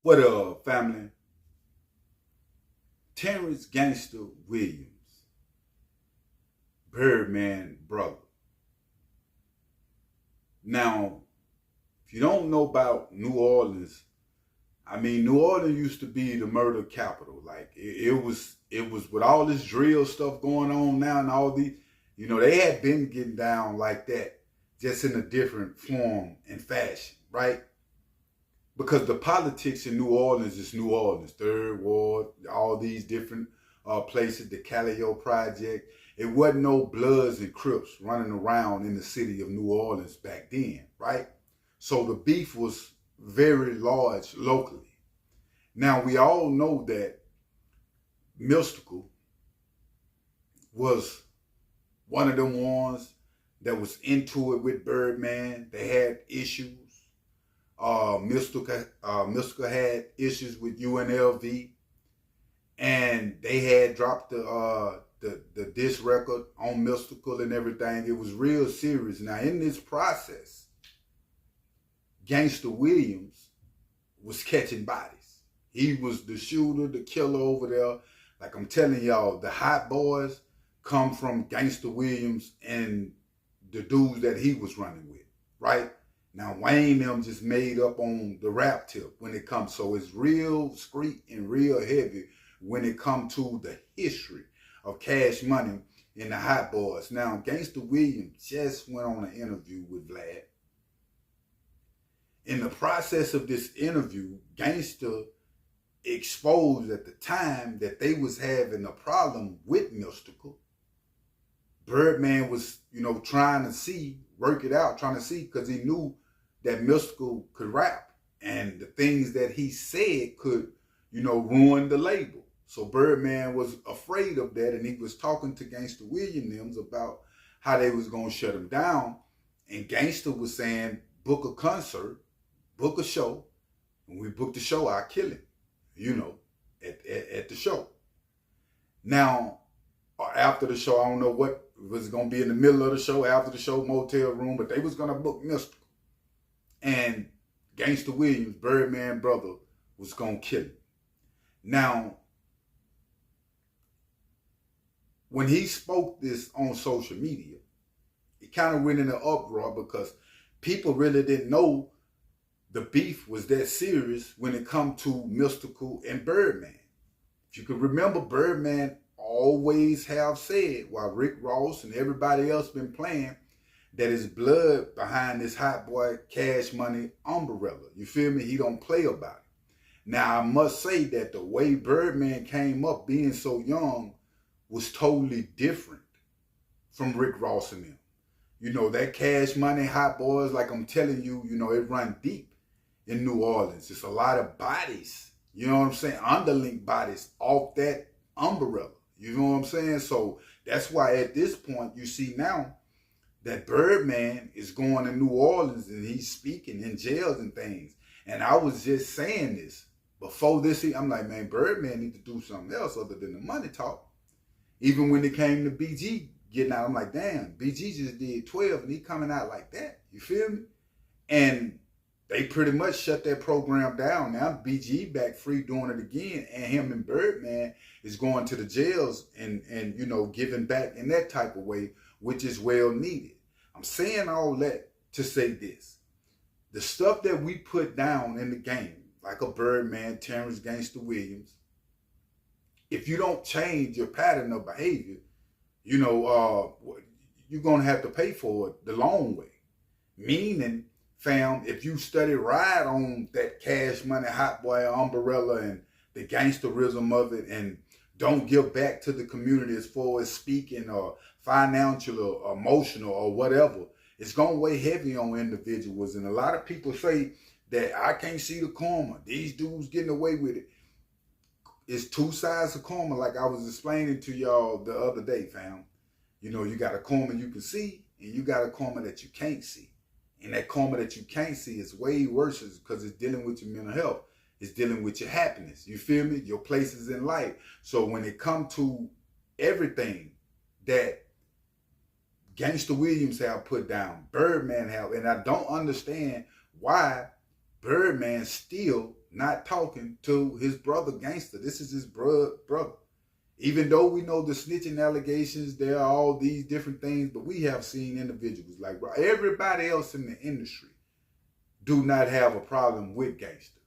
What up, family? Terrence Gangsta Williams, Birdman brother. Now, if you don't know about New Orleans, I mean, New Orleans used to be the murder capital. Like it was with all this drill stuff going on now and all these, they had been getting down like that, just in a different form and fashion, right? Because the politics in New Orleans is New Orleans, Third Ward, all these different places, the Calio Project. It wasn't no Bloods and Crips running around in the city of New Orleans back then, right? So the beef was very large locally. Now we all know that Mystical was one of them ones that was into it with Birdman. They had issues. Mystikal had issues with UNLV, and they had dropped the diss record on Mystikal and everything. It was real serious. Now in this process, Gangsta Williams was catching bodies. He was the shooter, the killer over there. Like I'm telling y'all, the hot boys come from Gangsta Williams and the dudes that he was running with, right? Now, Wayne them just made up on the rap tip when it comes. So it's real street and real heavy when it comes to the history of Cash Money and the Hot Boys. Now, Gangsta Williams just went on an interview with Vlad. In the process of this interview, Gangsta exposed at the time that they was having a problem with Mystikal. Birdman was, trying to work it out, trying to see, because he knew that Mystikal could rap, and the things that he said could, ruin the label. So Birdman was afraid of that, and he was talking to Gangsta Williams about how they was going to shut him down. And Gangsta was saying, book a concert, book a show. When we book the show, I'll kill him, at the show. Now, after the show, I don't know what was going to be in the middle of the show, after the show, motel room, but they was going to book Mystikal. And Gangsta Williams, Birdman brother, was going to kill him. Now, when he spoke this on social media, it kind of went in an uproar because people really didn't know the beef was that serious when it come to Mystikal and Birdman. If you could remember, Birdman always have said, while Rick Ross and everybody else been playing, that his blood behind this hot boy Cash Money umbrella. You feel me? He don't play about it. Now, I must say that the way Birdman came up being so young was totally different from Rick Ross and them. That Cash Money hot boys, like I'm telling you, it run deep in New Orleans. It's a lot of bodies, you know what I'm saying? Underlink bodies off that umbrella. You know what I'm saying? So that's why at this point you see now that Birdman is going to New Orleans and he's speaking in jails and things. And I was just saying this before this. I'm like, man, Birdman need to do something else other than the money talk. Even when it came to BG getting out, I'm like, damn, BG just did 12 and he coming out like that. You feel me? And they pretty much shut that program down. Now BG back free doing it again, and him and Birdman is going to the jails and giving back in that type of way, which is well needed. I'm saying all that to say this. The stuff that we put down in the game, like a Birdman, Terrence Gangsta Williams, if you don't change your pattern of behavior, you're going to have to pay for it the long way. Meaning, fam, if you study right on that Cash Money hot boy umbrella and the gangsterism of it, and don't give back to the community as far as speaking or financial or emotional or whatever, it's going to weigh heavy on individuals. And a lot of people say that I can't see the karma. These dudes getting away with it. It's two sides of karma, like I was explaining to y'all the other day, fam. You got a karma you can see, and you got a karma that you can't see. And that karma that you can't see is way worse because it's dealing with your mental health. It's dealing with your happiness. You feel me? Your places in life. So when it comes to everything that Gangsta Williams have put down, Birdman have, and I don't understand why Birdman still not talking to his brother Gangsta. This is his brother. Even though we know the snitching allegations, there are all these different things, but we have seen individuals like everybody else in the industry do not have a problem with Gangsta,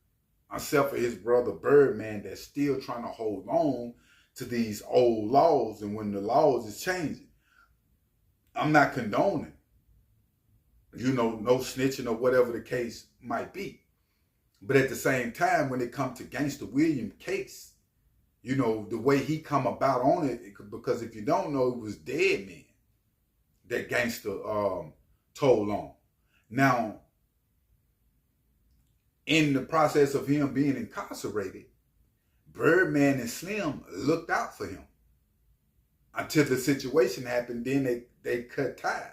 except for his brother Birdman that's still trying to hold on to these old laws. And when the laws is changing, I'm not condoning, no snitching or whatever the case might be. But at the same time, when it comes to Gangsta William case, the way he come about on it, because if you don't know, it was dead men that Gangsta told on. Now, in the process of him being incarcerated, Birdman and Slim looked out for him until the situation happened. Then they cut ties.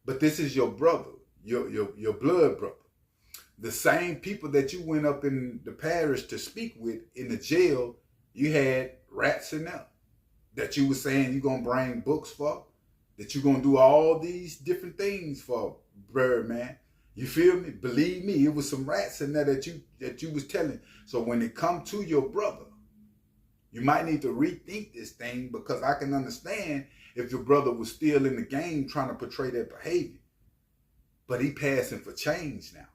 But this is your brother, your blood brother. The same people that you went up in the parish to speak with in the jail, you had rats in there that you were saying you're going to bring books for, that you're going to do all these different things for Birdman. You feel me? Believe me, it was some rats in there that you was telling. So when it come to your brother, you might need to rethink this thing, because I can understand if your brother was still in the game trying to portray that behavior. But he passing for change now.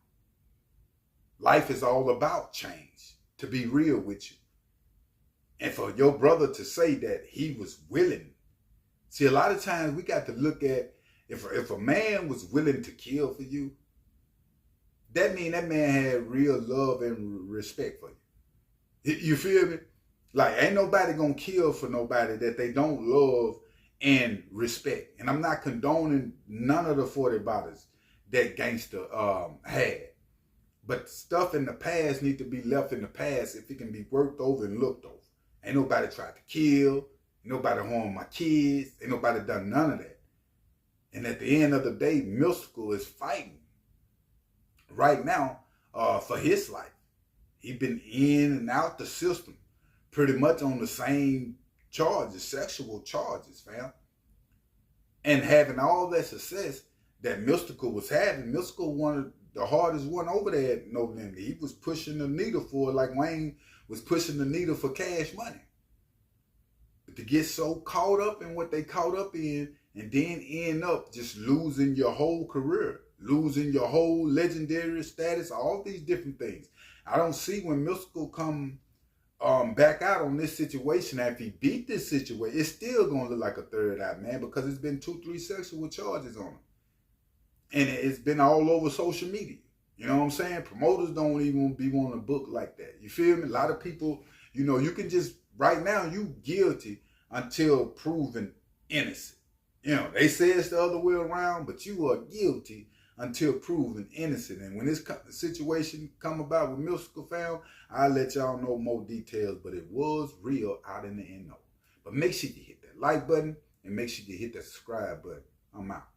Life is all about change, to be real with you. And for your brother to say that he was willing. See, a lot of times we got to look at, if a man was willing to kill for you, that means that man had real love and respect for you. You feel me? Like, ain't nobody gonna kill for nobody that they don't love and respect. And I'm not condoning none of the 40 bodies that Gangsta had. But stuff in the past need to be left in the past if it can be worked over and looked over. Ain't nobody tried to kill. Ain't nobody harmed my kids. Ain't nobody done none of that. And at the end of the day, Mystikal is fighting right now for his life. He been in and out the system pretty much on the same charges, sexual charges, fam. And having all that success that Mystikal was having, Mystikal wanted the hardest one over there at No Limit. He was pushing the needle for it like Wayne was pushing the needle for Cash Money. But to get so caught up in what they caught up in and then end up just losing your whole career, losing your whole legendary status, all these different things. I don't see when Mystikal come back out on this situation after he beat this situation, it's still going to look like a third eye, man, because it's been 2-3 sexual charges on him. And it's been all over social media. You know what I'm saying? Promoters don't even be wanting to book like that. You feel me? A lot of people, you can just, right now, you guilty until proven innocent. They say it's the other way around, but you are guilty until proven innocent. And when this situation come about with Mystikal found, I'll let y'all know more details, but it was real out in the NO. But make sure you hit that like button and make sure you hit that subscribe button. I'm out.